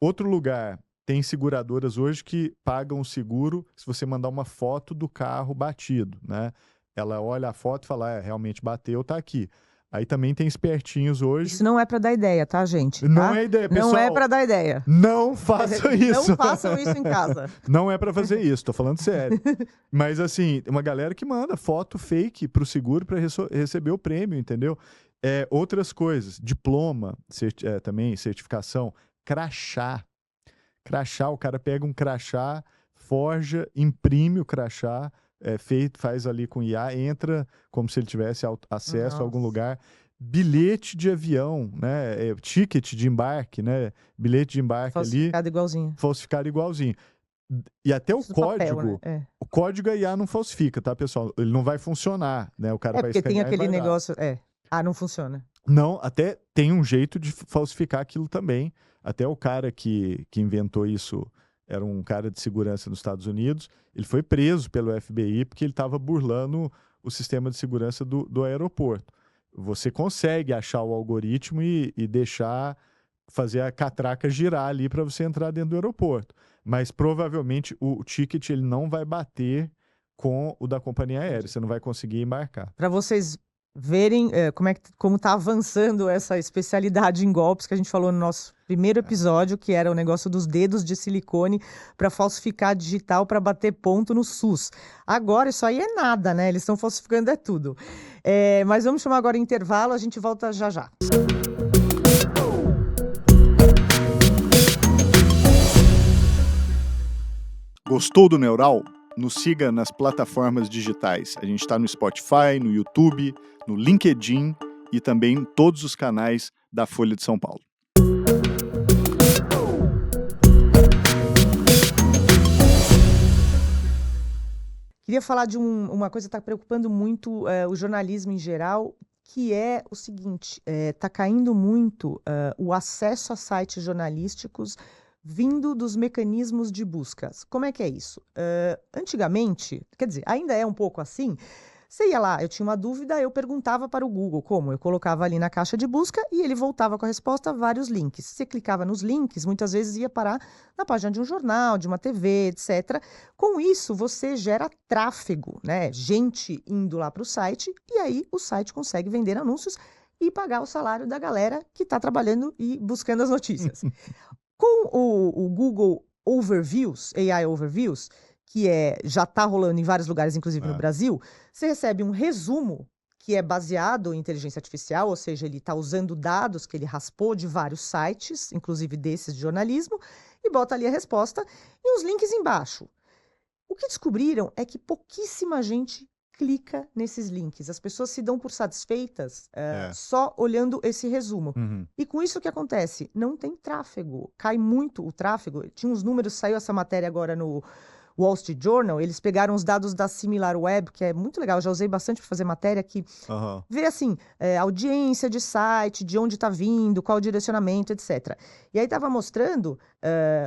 Speaker 2: Outro lugar, tem seguradoras hoje que pagam o seguro se você mandar uma foto do carro batido, né? Ela olha a foto e fala, realmente bateu, tá aqui. Aí também tem espertinhos hoje.
Speaker 1: Isso não é para dar ideia, tá, gente?
Speaker 2: Não é ideia, pessoal.
Speaker 1: Não é para dar ideia.
Speaker 2: Não façam isso.
Speaker 1: Não façam isso em casa.
Speaker 2: Não é para fazer isso, tô falando sério. Mas assim, uma galera que manda foto fake pro seguro para receber o prêmio, entendeu? Outras coisas, diploma, também, certificação, crachá. Crachá, o cara pega um crachá, forja, imprime o crachá, faz ali com IA, entra como se ele tivesse acesso a algum lugar. Bilhete de avião, né? Ticket de embarque, né? Bilhete de embarque
Speaker 1: falsificado
Speaker 2: ali.
Speaker 1: Igualzinho.
Speaker 2: Falsificado igualzinho. E até o código,
Speaker 1: papel, né?
Speaker 2: O código a IA não falsifica, tá, pessoal? Ele não vai funcionar, né? O cara vai
Speaker 1: porque tem
Speaker 2: escanear
Speaker 1: aquele
Speaker 2: e vai
Speaker 1: negócio, não funciona.
Speaker 2: Não, até tem um jeito de falsificar aquilo também. Até o cara que inventou isso era um cara de segurança nos Estados Unidos. Ele foi preso pelo FBI porque ele estava burlando o sistema de segurança do aeroporto. Você consegue achar o algoritmo e fazer a catraca girar ali para você entrar dentro do aeroporto. Mas provavelmente o ticket ele não vai bater com o da companhia aérea. Você não vai conseguir embarcar.
Speaker 1: Para vocês verem como está avançando essa especialidade em golpes que a gente falou no nosso primeiro episódio, que era o negócio dos dedos de silicone para falsificar digital para bater ponto no SUS. Agora isso aí é nada, né? Eles estão falsificando tudo. Mas vamos chamar agora o intervalo, a gente volta já já.
Speaker 2: Gostou do Neural? Nos siga nas plataformas digitais. A gente está no Spotify, no YouTube, no LinkedIn e também em todos os canais da Folha de São Paulo.
Speaker 1: Queria falar de uma coisa que está preocupando muito o jornalismo em geral, que é o seguinte, está caindo muito o acesso a sites jornalísticos vindo dos mecanismos de buscas. Como é que é isso? Antigamente, quer dizer, ainda é um pouco assim, você ia lá, eu tinha uma dúvida, eu perguntava para o Google como? Eu colocava ali na caixa de busca e ele voltava com a resposta, vários links. Você clicava nos links, muitas vezes ia parar na página de um jornal, de uma TV, etc. Com isso, você gera tráfego, né? Gente indo lá para o site e aí o site consegue vender anúncios e pagar o salário da galera que está trabalhando e buscando as notícias. Com o Google Overviews, AI Overviews, que já está rolando em vários lugares, inclusive no Brasil, você recebe um resumo que é baseado em inteligência artificial, ou seja, ele está usando dados que ele raspou de vários sites, inclusive desses de jornalismo, e bota ali a resposta e os links embaixo. O que descobriram é que pouquíssima gente clica nesses links. As pessoas se dão por satisfeitas só olhando esse resumo. E com isso o que acontece? Não tem tráfego. Cai muito o tráfego. Tinha uns números, saiu essa matéria agora no Wall Street Journal, eles pegaram os dados da SimilarWeb, que é muito legal, eu já usei bastante para fazer matéria, que vê assim, audiência de site, de onde está vindo, qual o direcionamento, etc. E aí estava mostrando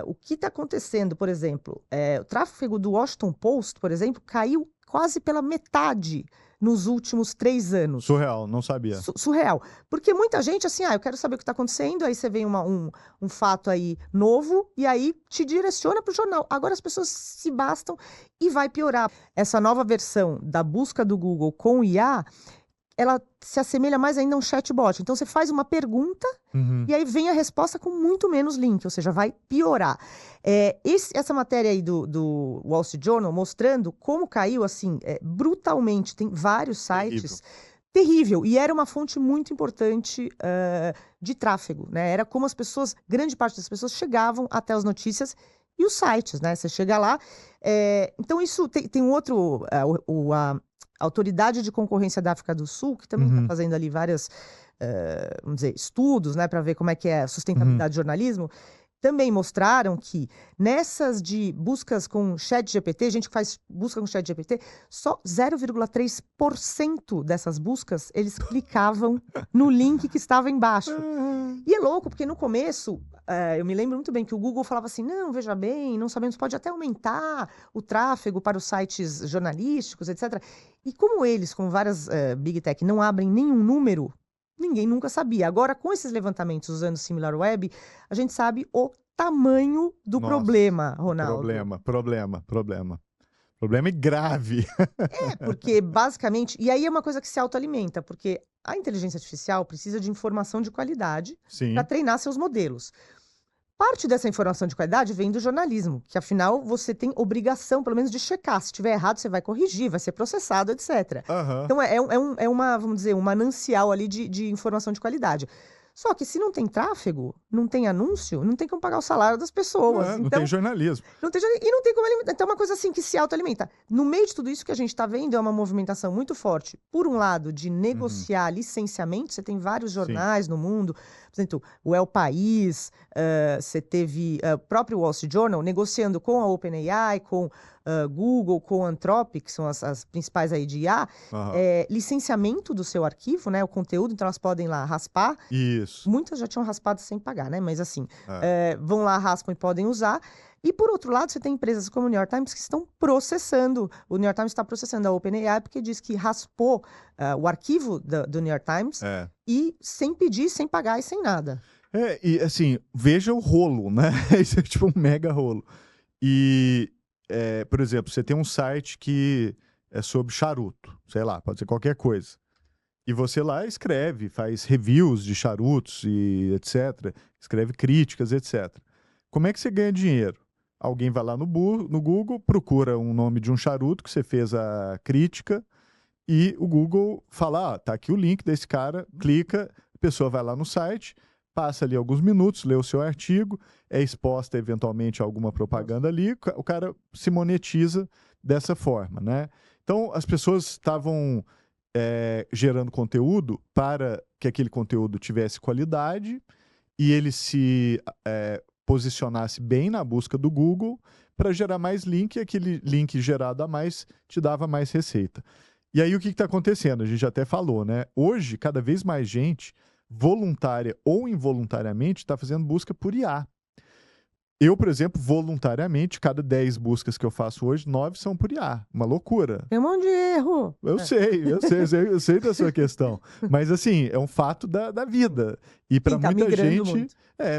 Speaker 1: o que está acontecendo, por exemplo, o tráfego do Washington Post, por exemplo, caiu quase pela metade nos últimos 3 anos.
Speaker 2: Surreal, não sabia.
Speaker 1: Surreal. Porque muita gente, assim, eu quero saber o que está acontecendo, aí você vê um fato aí novo, e aí te direciona para o jornal. Agora as pessoas se bastam e vai piorar. Essa nova versão da busca do Google com IA, ela se assemelha mais ainda a um chatbot. Então você faz uma pergunta e aí vem a resposta com muito menos link, ou seja, vai piorar. Essa matéria aí do Wall Street Journal mostrando como caiu assim brutalmente, tem vários sites. Terrível. E era uma fonte muito importante de tráfego, né? Era como as pessoas, grande parte das pessoas chegavam até as notícias e os sites, né? Você chega lá. Então isso tem um outro... A Autoridade de Concorrência da África do Sul, que também está fazendo ali vários, vamos dizer, estudos, né, para ver como é que é a sustentabilidade do jornalismo, também mostraram que nessas de buscas com ChatGPT, gente que faz busca com ChatGPT, só 0,3% dessas buscas eles clicavam no link que estava embaixo. E é louco, porque no começo, eu me lembro muito bem que o Google falava assim, não, veja bem, não sabemos, pode até aumentar o tráfego para os sites jornalísticos, etc. E como eles, com várias Big Tech, não abrem nenhum número, ninguém nunca sabia. Agora, com esses levantamentos usando SimilarWeb, a gente sabe o tamanho do problema, Ronaldo.
Speaker 2: Problema é grave.
Speaker 1: Porque basicamente... E aí é uma coisa que se autoalimenta, porque a inteligência artificial precisa de informação de qualidade para treinar seus modelos. Parte dessa informação de qualidade vem do jornalismo, que afinal você tem obrigação, pelo menos, de checar. Se estiver errado, você vai corrigir, vai ser processado, etc. Então é uma, vamos dizer, um manancial ali de informação de qualidade. Só que se não tem tráfego, não tem anúncio, não tem como pagar o salário das pessoas.
Speaker 2: Não tem jornalismo.
Speaker 1: E não tem como alimentar. Então é uma coisa assim que se autoalimenta. No meio de tudo isso que a gente está vendo é uma movimentação muito forte. Por um lado, de negociar licenciamento. Você tem vários jornais no mundo. Por exemplo, o El País, você teve o próprio Wall Street Journal negociando com a OpenAI, com Google, com a Anthropic, que são as principais aí de IA, licenciamento do seu arquivo, né, o conteúdo, então elas podem lá raspar.
Speaker 2: Isso.
Speaker 1: Muitas já tinham raspado sem pagar, né, mas assim, vão lá, raspam e podem usar. E por outro lado, você tem empresas como o New York Times que estão processando. O New York Times está processando a OpenAI porque diz que raspou o arquivo do New York Times e sem pedir, sem pagar e sem nada.
Speaker 2: E assim, veja o rolo, né? Isso é tipo um mega rolo. E, por exemplo, você tem um site que é sobre charuto, sei lá, pode ser qualquer coisa. E você lá escreve, faz reviews de charutos e etc. Escreve críticas, etc. Como é que você ganha dinheiro? Alguém vai lá no Google, procura um nome de um charuto que você fez a crítica e o Google fala, tá aqui o link desse cara, clica, a pessoa vai lá no site, passa ali alguns minutos, lê o seu artigo, é exposta eventualmente a alguma propaganda ali, o cara se monetiza dessa forma, né? Então, as pessoas estavam gerando conteúdo para que aquele conteúdo tivesse qualidade e ele se posicionasse bem na busca do Google para gerar mais link, e aquele link gerado a mais te dava mais receita. E aí o que está acontecendo? A gente até falou, né? Hoje, cada vez mais gente, voluntária ou involuntariamente, está fazendo busca por IA. Eu, por exemplo, voluntariamente, cada 10 buscas que eu faço hoje, 9 são por IA. Uma loucura.
Speaker 1: Tem um monte de erro.
Speaker 2: Eu sei da sua questão. Mas, assim, é um fato da vida. E para muita gente,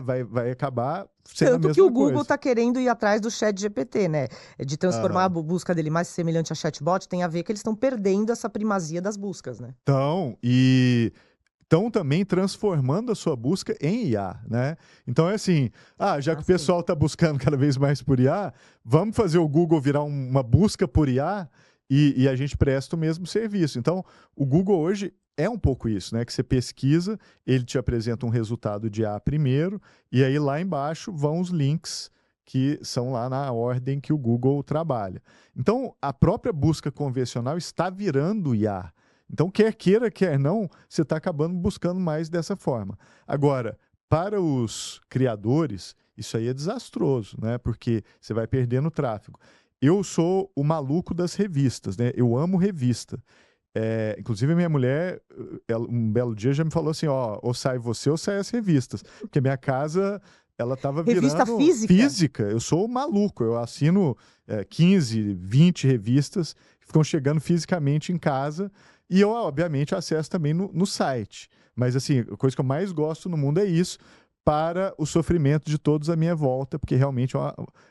Speaker 2: vai acabar sendo a mesma coisa.
Speaker 1: Tanto que o Google está querendo ir atrás do ChatGPT, né? De transformar a busca dele mais semelhante a chatbot, tem a ver que eles estão perdendo essa primazia das buscas, né?
Speaker 2: Então, estão também transformando a sua busca em IA, né? Então é assim, já que o pessoal está buscando cada vez mais por IA, vamos fazer o Google virar uma busca por IA e a gente presta o mesmo serviço. Então, o Google hoje é um pouco isso, né? Que você pesquisa, ele te apresenta um resultado de IA primeiro, e aí lá embaixo vão os links que são lá na ordem que o Google trabalha. Então, a própria busca convencional está virando IA. Então, quer queira, quer não, você está acabando buscando mais dessa forma. Agora, para os criadores, isso aí é desastroso, né? Porque você vai perdendo tráfego. Eu sou o maluco das revistas, né? Eu amo revista. Inclusive, a minha mulher, um belo dia, já me falou assim, ou sai você ou sai as revistas. Porque minha casa, ela estava virando...
Speaker 1: Revista física?
Speaker 2: Eu sou maluco. Eu assino 15, 20 revistas que ficam chegando fisicamente em casa. E eu, obviamente, acesso também no site. Mas, assim, a coisa que eu mais gosto no mundo é isso, para o sofrimento de todos à minha volta, porque realmente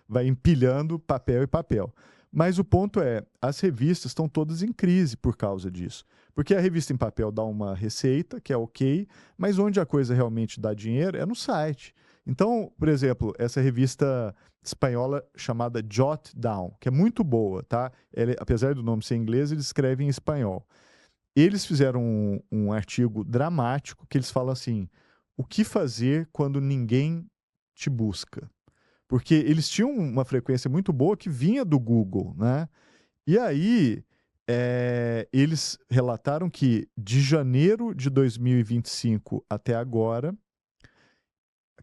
Speaker 2: vai empilhando papel e papel. Mas o ponto é, as revistas estão todas em crise por causa disso. Porque a revista em papel dá uma receita, que é ok, mas onde a coisa realmente dá dinheiro é no site. Então, por exemplo, essa revista espanhola chamada Jot Down, que é muito boa, tá? Apesar do nome ser inglês, eles escrevem em espanhol. Eles fizeram um artigo dramático que eles falam assim: o que fazer quando ninguém te busca? Porque eles tinham uma frequência muito boa que vinha do Google, né? E aí, eles relataram que de janeiro de 2025 até agora,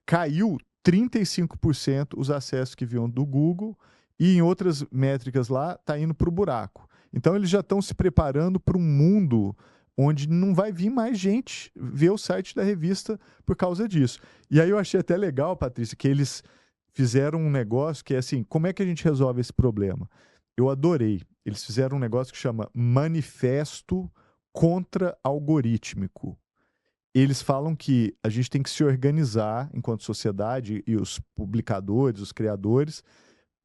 Speaker 2: caiu 35% os acessos que vinham do Google e em outras métricas lá está indo para o buraco. Então eles já estão se preparando para um mundo onde não vai vir mais gente ver o site da revista por causa disso. E aí eu achei até legal, Patrícia, que eles fizeram um negócio que é assim, como é que a gente resolve esse problema? Eu adorei. Eles fizeram um negócio que chama Manifesto Contra-Algorítmico. Eles falam que a gente tem que se organizar enquanto sociedade e os publicadores, os criadores,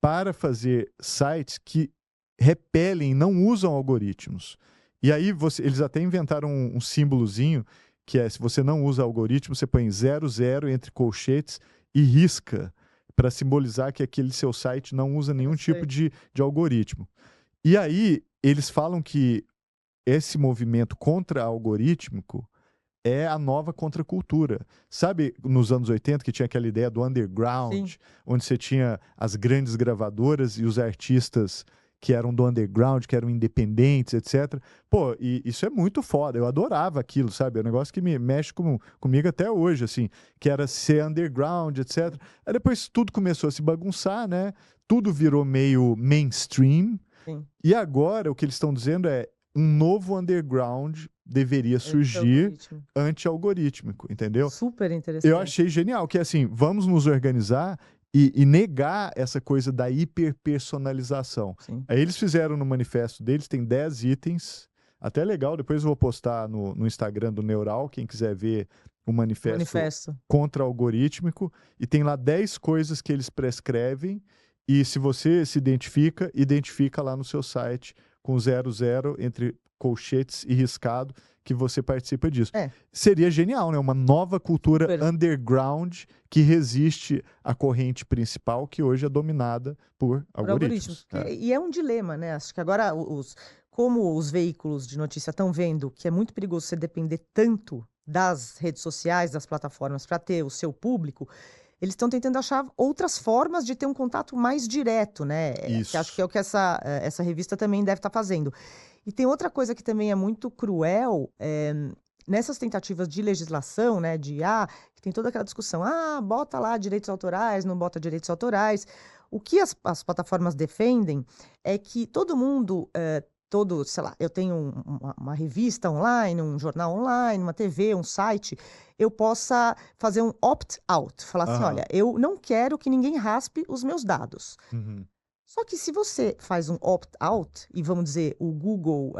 Speaker 2: para fazer sites que repelem, não usam algoritmos. E aí eles até inventaram um símbolozinho que é, se você não usa algoritmo, você põe 00 entre colchetes e risca, para simbolizar que aquele seu site não usa nenhum tipo de algoritmo. E aí eles falam que esse movimento contra-algorítmico é a nova contracultura. Sabe, nos anos 80, que tinha aquela ideia do underground,
Speaker 1: Sim.
Speaker 2: onde você tinha as grandes gravadoras e os artistas que eram do underground, que eram independentes, etc. Pô, e isso é muito foda. Eu adorava aquilo, sabe? É um negócio que me mexe comigo até hoje, assim, que era ser underground, etc. Aí depois tudo começou a se bagunçar, né? Tudo virou meio mainstream.
Speaker 1: Sim.
Speaker 2: E agora o que eles estão dizendo é um novo underground deveria surgir anti-algorítmico, entendeu?
Speaker 1: Super interessante.
Speaker 2: Eu achei genial, que é assim, vamos nos organizar e negar essa coisa da hiperpersonalização.
Speaker 1: Sim.
Speaker 2: Aí eles fizeram no manifesto deles, tem 10 itens, até legal, depois eu vou postar no Instagram do Neural, quem quiser ver o manifesto contra-algorítmico, e tem lá 10 coisas que eles prescrevem, e se você se identifica lá no seu site com 00 entre colchetes e riscado, que você participa disso. Seria genial, né? Uma nova cultura underground que resiste à corrente principal, que hoje é dominada por algoritmos.
Speaker 1: E é um dilema, né? Acho que agora, como os veículos de notícia estão vendo que é muito perigoso você depender tanto das redes sociais, das plataformas, para ter o seu público, eles estão tentando achar outras formas de ter um contato mais direto, né? Que acho que é o que essa revista também deve estar fazendo. E tem outra coisa que também é muito cruel, nessas tentativas de legislação, né, que tem toda aquela discussão, bota lá direitos autorais, não bota direitos autorais. O que as plataformas defendem é que todo mundo, sei lá, eu tenho uma revista online, um jornal online, uma TV, um site, eu possa fazer um opt-out, falar assim, olha, eu não quero que ninguém raspe os meus dados. Só que se você faz um opt-out, e vamos dizer, o Google,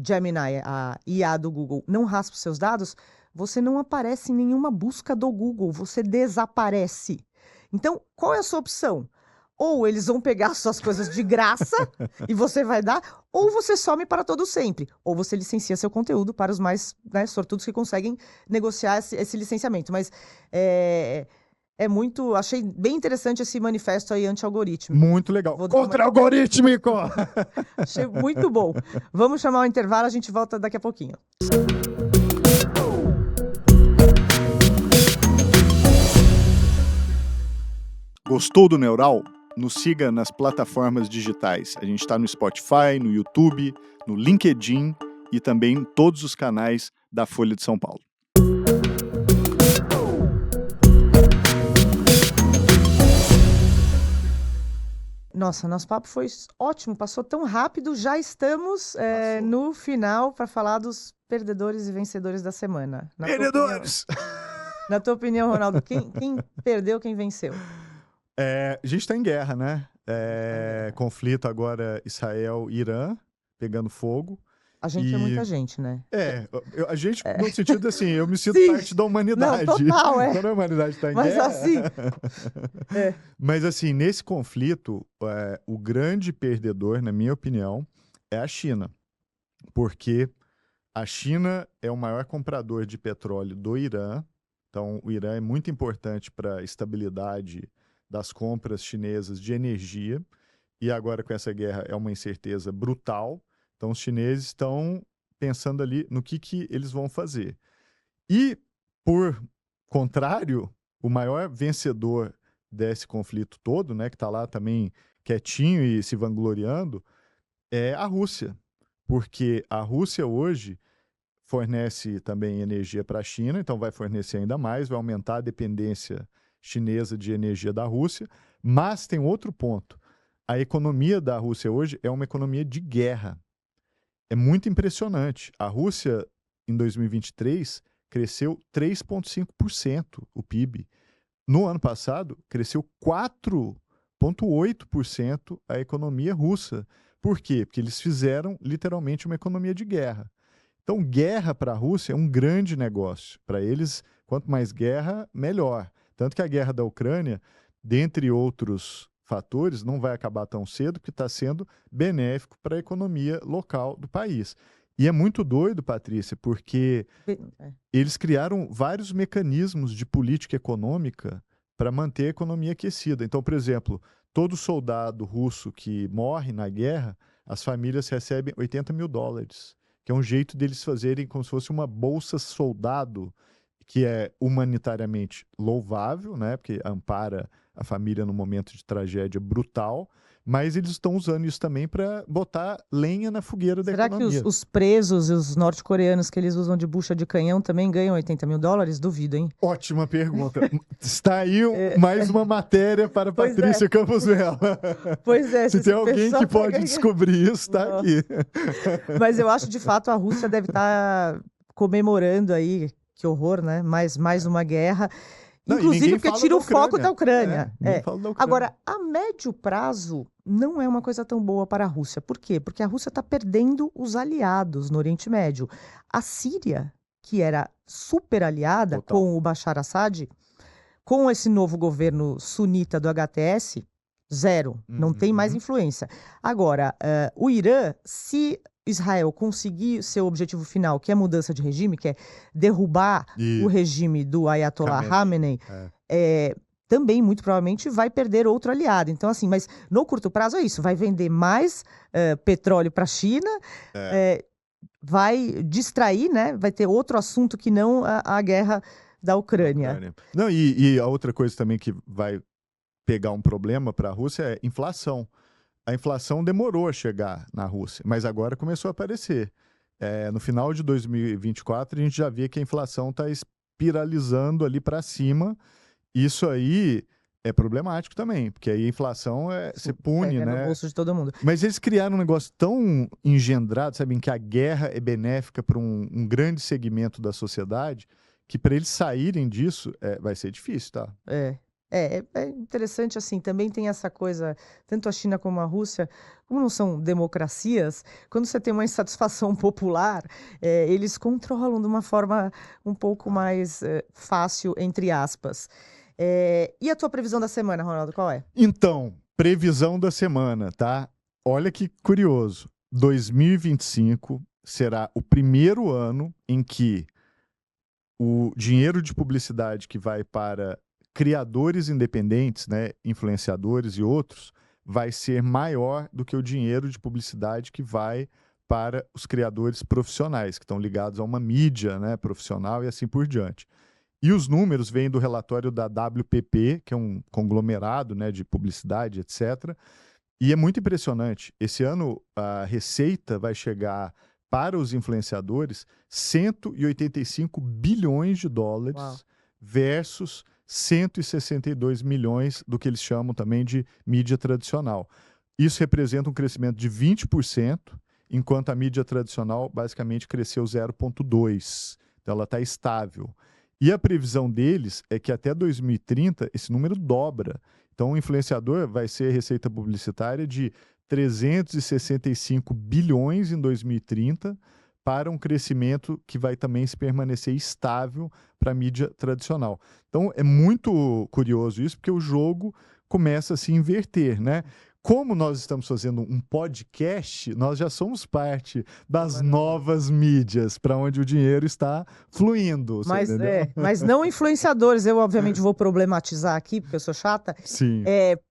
Speaker 1: Gemini, a IA do Google, não raspa os seus dados, você não aparece em nenhuma busca do Google, você desaparece. Então, qual é a sua opção? Ou eles vão pegar suas coisas de graça e você vai dar, ou você some para todo sempre. Ou você licencia seu conteúdo para os mais, né, sortudos que conseguem negociar esse licenciamento. Mas achei bem interessante esse manifesto aí anti-algoritmo.
Speaker 2: Muito legal. Contra-algorítmico!
Speaker 1: Achei muito bom. Vamos chamar o intervalo, a gente volta daqui a pouquinho.
Speaker 2: Gostou do Neural? Nos siga nas plataformas digitais. A gente está no Spotify, no YouTube, no LinkedIn e também em todos os canais da Folha de São Paulo.
Speaker 1: Nossa, nosso papo foi ótimo, passou tão rápido, já estamos no final para falar dos perdedores e vencedores da semana.
Speaker 2: Perdedores!
Speaker 1: Na tua opinião, Ronaldo, quem perdeu, quem venceu?
Speaker 2: A gente está em guerra, né? Conflito agora Israel-Irã, pegando fogo.
Speaker 1: A gente é muita gente, né?
Speaker 2: A gente, no sentido assim, eu me sinto
Speaker 1: Sim.
Speaker 2: parte da
Speaker 1: Não,
Speaker 2: humanidade.
Speaker 1: total,
Speaker 2: Quando a humanidade está em
Speaker 1: Mas
Speaker 2: guerra.
Speaker 1: assim,
Speaker 2: Mas assim, nesse conflito, o grande perdedor, na minha opinião, é a China. Porque a China é o maior comprador de petróleo do Irã. Então, o Irã é muito importante para a estabilidade das compras chinesas de energia. E agora, com essa guerra, é uma incerteza brutal. Então, os chineses estão pensando ali no que eles vão fazer. E, por contrário, o maior vencedor desse conflito todo, né, que está lá também quietinho e se vangloriando, é a Rússia. Porque a Rússia hoje fornece também energia para a China, então vai fornecer ainda mais, vai aumentar a dependência chinesa de energia da Rússia. Mas tem outro ponto. A economia da Rússia hoje é uma economia de guerra. É muito impressionante. A Rússia, em 2023, cresceu 3,5% o PIB. No ano passado, cresceu 4,8% a economia russa. Por quê? Porque eles fizeram literalmente uma economia de guerra. Então, guerra para a Rússia é um grande negócio. Para eles, quanto mais guerra, melhor. Tanto que a guerra da Ucrânia, dentre outros fatores, não vai acabar tão cedo, porque está sendo benéfico para a economia local do país. E é muito doido, Patrícia, porque eles criaram vários mecanismos de política econômica para manter a economia aquecida. Então, por exemplo, todo soldado russo que morre na guerra, as famílias recebem $80 mil, que é um jeito deles fazerem como se fosse uma bolsa soldado, que é humanitariamente louvável, né? Porque ampara a família num momento de tragédia brutal, mas eles estão usando isso também para botar lenha na fogueira da
Speaker 1: será que
Speaker 2: economia.
Speaker 1: os presos e os norte-coreanos que eles usam de bucha de canhão também ganham $80 mil? Duvido, hein?
Speaker 2: Ótima pergunta. Está aí mais uma matéria para
Speaker 1: Pois
Speaker 2: Patrícia Campos Vela.
Speaker 1: Pois é,
Speaker 2: Se tem alguém que pode
Speaker 1: ganhando.
Speaker 2: descobrir isso, está aqui.
Speaker 1: Mas eu acho, de fato, a Rússia deve estar comemorando aí, que horror, né? Mais uma guerra.
Speaker 2: Não, e
Speaker 1: Inclusive
Speaker 2: ninguém
Speaker 1: porque
Speaker 2: fala
Speaker 1: tira
Speaker 2: da
Speaker 1: o foco
Speaker 2: Ucrânia.
Speaker 1: da Ucrânia.
Speaker 2: Ninguém fala da Ucrânia.
Speaker 1: Agora, a médio prazo, não é uma coisa tão boa para a Rússia. Por quê? Porque a Rússia está perdendo os aliados no Oriente Médio. A Síria, que era super aliada
Speaker 2: Total.
Speaker 1: com o Bashar Assad, com esse novo governo sunita do HTS, zero. Não tem mais influência. Agora, o Irã, se Israel conseguir seu objetivo final, que é a mudança de regime, que é derrubar o regime do Ayatollah Khamenei, também, muito provavelmente, vai perder outro aliado. Então, assim, mas no curto prazo é isso, vai vender mais petróleo para a China, vai distrair, né? Vai ter outro assunto que não a guerra da Ucrânia.
Speaker 2: Não, e a outra coisa também que vai pegar um problema para a Rússia é inflação. A inflação demorou a chegar na Rússia, mas agora começou a aparecer. No final de 2024, a gente já vê que a inflação está espiralizando ali para cima. Isso aí é problemático também, porque aí a inflação você pune,
Speaker 1: pega
Speaker 2: né?
Speaker 1: no bolso de todo mundo.
Speaker 2: Mas eles criaram um negócio tão engendrado, sabe, em que a guerra é benéfica para um grande segmento da sociedade, que para eles saírem disso vai ser difícil, tá?
Speaker 1: É interessante, assim, também tem essa coisa, tanto a China como a Rússia, como não são democracias, quando você tem uma insatisfação popular, eles controlam de uma forma um pouco mais fácil, entre aspas. E a tua previsão da semana, Ronaldo, qual é?
Speaker 2: Então, previsão da semana, tá? Olha que curioso. 2025 será o primeiro ano em que o dinheiro de publicidade que vai para criadores independentes, né, influenciadores e outros, vai ser maior do que o dinheiro de publicidade que vai para os criadores profissionais, que estão ligados a uma mídia, né, profissional e assim por diante. E os números vêm do relatório da WPP, que é um conglomerado, né, de publicidade, etc. E é muito impressionante. Esse ano a receita vai chegar para os influenciadores $185 bilhões
Speaker 1: Uau.
Speaker 2: versus 162 milhões do que eles chamam também de mídia tradicional. Isso representa um crescimento de 20%, enquanto a mídia tradicional basicamente cresceu 0,2%. Então ela está estável. E a previsão deles é que até 2030 esse número dobra. Então o influenciador vai ser receita publicitária de 365 bilhões em 2030 para um crescimento que vai também se permanecer estável para a mídia tradicional. Então, é muito curioso isso, porque o jogo começa a se inverter, né? Como nós estamos fazendo um podcast, nós já somos parte das novas mídias, para onde o dinheiro está fluindo.
Speaker 1: Mas não influenciadores. Eu, obviamente, vou problematizar aqui, porque eu sou chata.
Speaker 2: Sim.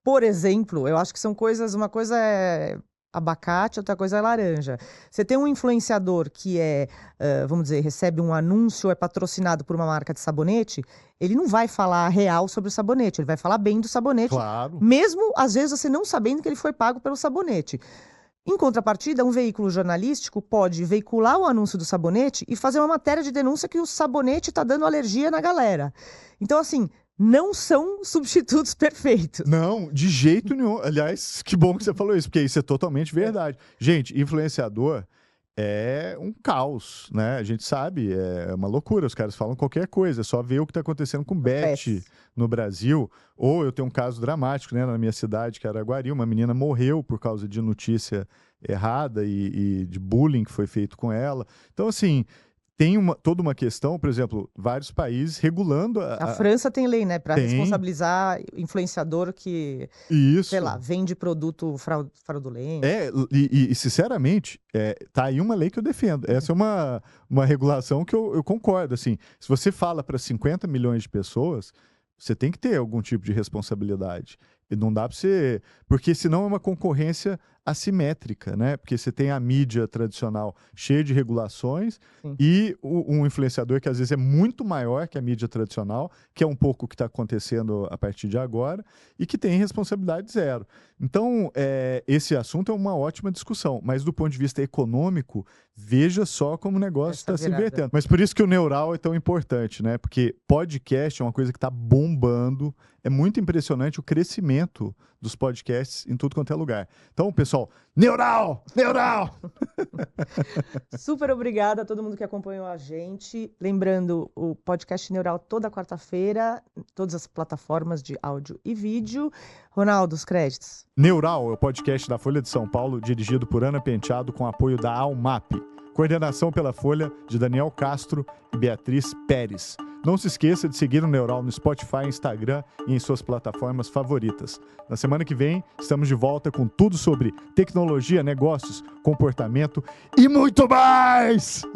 Speaker 1: Por exemplo, eu acho que são coisas... Uma coisa é abacate, outra coisa é laranja. Você tem um influenciador que vamos dizer, recebe um anúncio, é patrocinado por uma marca de sabonete, ele não vai falar real sobre o sabonete, ele vai falar bem do sabonete,
Speaker 2: claro,
Speaker 1: mesmo às vezes você não sabendo que ele foi pago pelo sabonete. Em contrapartida, um veículo jornalístico pode veicular o anúncio do sabonete e fazer uma matéria de denúncia que o sabonete está dando alergia na galera. Então, assim, não são substitutos perfeitos.
Speaker 2: Não, de jeito nenhum. Aliás, que bom que você falou isso, porque isso é totalmente verdade. Gente, influenciador é um caos, né? A gente sabe, é uma loucura. Os caras falam qualquer coisa, é só ver o que está acontecendo com Bet no Brasil. Ou eu tenho um caso dramático, né, na minha cidade, que era Araguari, uma menina morreu por causa de notícia errada e de bullying que foi feito com ela. Então, assim... Tem toda uma questão, por exemplo, vários países regulando...
Speaker 1: A França tem lei, né, para responsabilizar influenciador que, sei lá, vende produto fraudulento.
Speaker 2: E sinceramente, tá aí uma lei que eu defendo. Essa é uma regulação que eu concordo. Assim, se você fala para 50 milhões de pessoas, você tem que ter algum tipo de responsabilidade. E não dá para você... Porque senão é uma concorrência assimétrica, né? Porque você tem a mídia tradicional cheia de regulações. Sim. E um influenciador que às vezes é muito maior que a mídia tradicional, que é um pouco o que está acontecendo a partir de agora, e que tem responsabilidade zero. Então, esse assunto é uma ótima discussão, mas do ponto de vista econômico, veja só como o negócio está se invertendo. Mas por isso que o Neural é tão importante, né? Porque podcast é uma coisa que está bombando, é muito impressionante o crescimento dos podcasts em tudo quanto é lugar. Então, pessoal, Neural! Neural!
Speaker 1: Super obrigada a todo mundo que acompanhou a gente. Lembrando, o podcast Neural toda quarta-feira, todas as plataformas de áudio e vídeo. Ronaldo, os créditos.
Speaker 2: Neural é o podcast da Folha de São Paulo, dirigido por Ana Penteado, com apoio da Almap. Coordenação pela Folha, de Daniel Castro e Beatriz Pérez. Não se esqueça de seguir o Neural no Spotify, Instagram e em suas plataformas favoritas. Na semana que vem, estamos de volta com tudo sobre tecnologia, negócios, comportamento e muito mais!